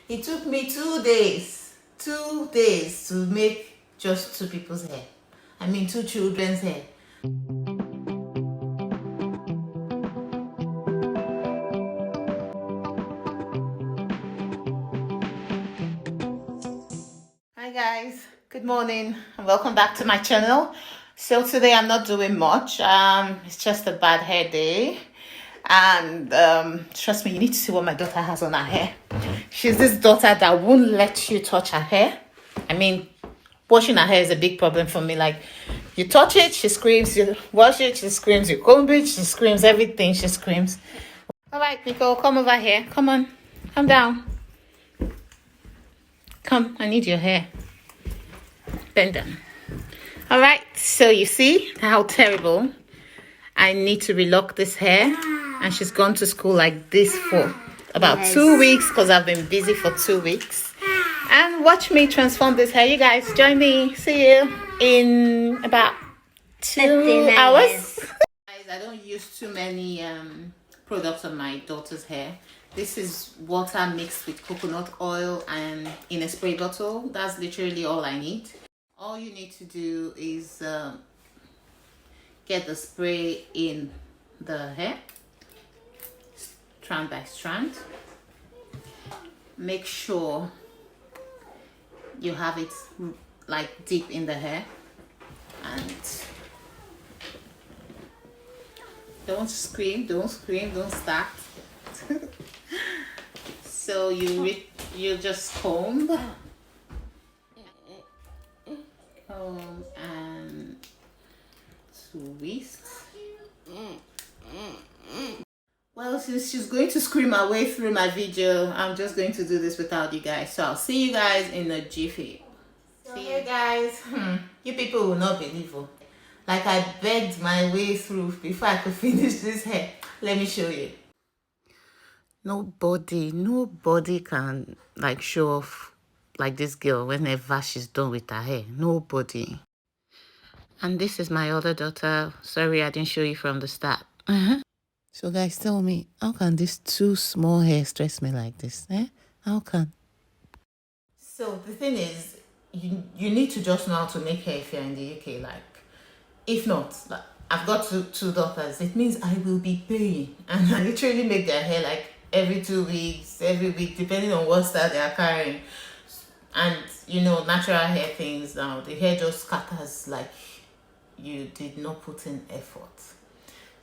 It took me 2 days. 2 days to make just 2 people's hair. I mean 2 children's hair. Hi guys, good morning and welcome back to my channel. So today I'm not doing much. It's just a bad hair day. And trust me, you need to see what my daughter has on her hair. She's this daughter that won't let you touch her hair. I mean, washing her hair is a big problem for me. Like, you touch it, she screams. You wash it, she screams. You comb it, she screams. Everything, she screams. All right, Nicole, come over here. Come on, come down. Come, I need your hair. Bend down. All right, so you see how terrible. I need to relock this hair. And she's gone to school like this for about 2 weeks because I've been busy for 2 weeks. And watch me transform this hair. You guys, join me. See you in about 2 hours. Guys, I don't use too many products on my daughter's hair. This is water mixed with coconut oil and in a spray bottle. That's literally all I need. All you need to do is get the spray in the hair, strand by strand. Make sure you have it like deep in the hair, and don't scream, don't start. So you just comb and twist. Well, since she's going to scream her way through my video, I'm just going to do this without you guys. So I'll see you guys in a jiffy. See you guys. You people will not believe it. Like, I begged my way through before I could finish this hair. Let me show you. Nobody can like show off like this girl whenever she's done with her hair. Nobody. And this is my other daughter. Sorry, I didn't show you from the start. So guys, tell me, how can these 2 small hair stress me like this? How can? So the thing is, you need to just know how to make hair if you're in the UK. Like, if not, like, I've got two daughters. It means I will be paying, and I literally make their hair like every 2 weeks, every week, depending on what style they are carrying. And you know, natural hair things now, the hair just scatters like you did not put in effort.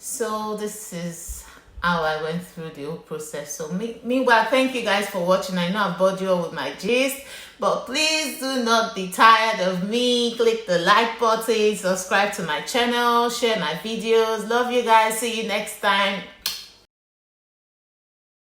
So this is how I went through the whole process. So meanwhile, thank you guys for watching. I know I've bored you all with my gist, but please do not be tired of me. Click the like button, subscribe to my channel, share my videos. Love you guys. See you next time.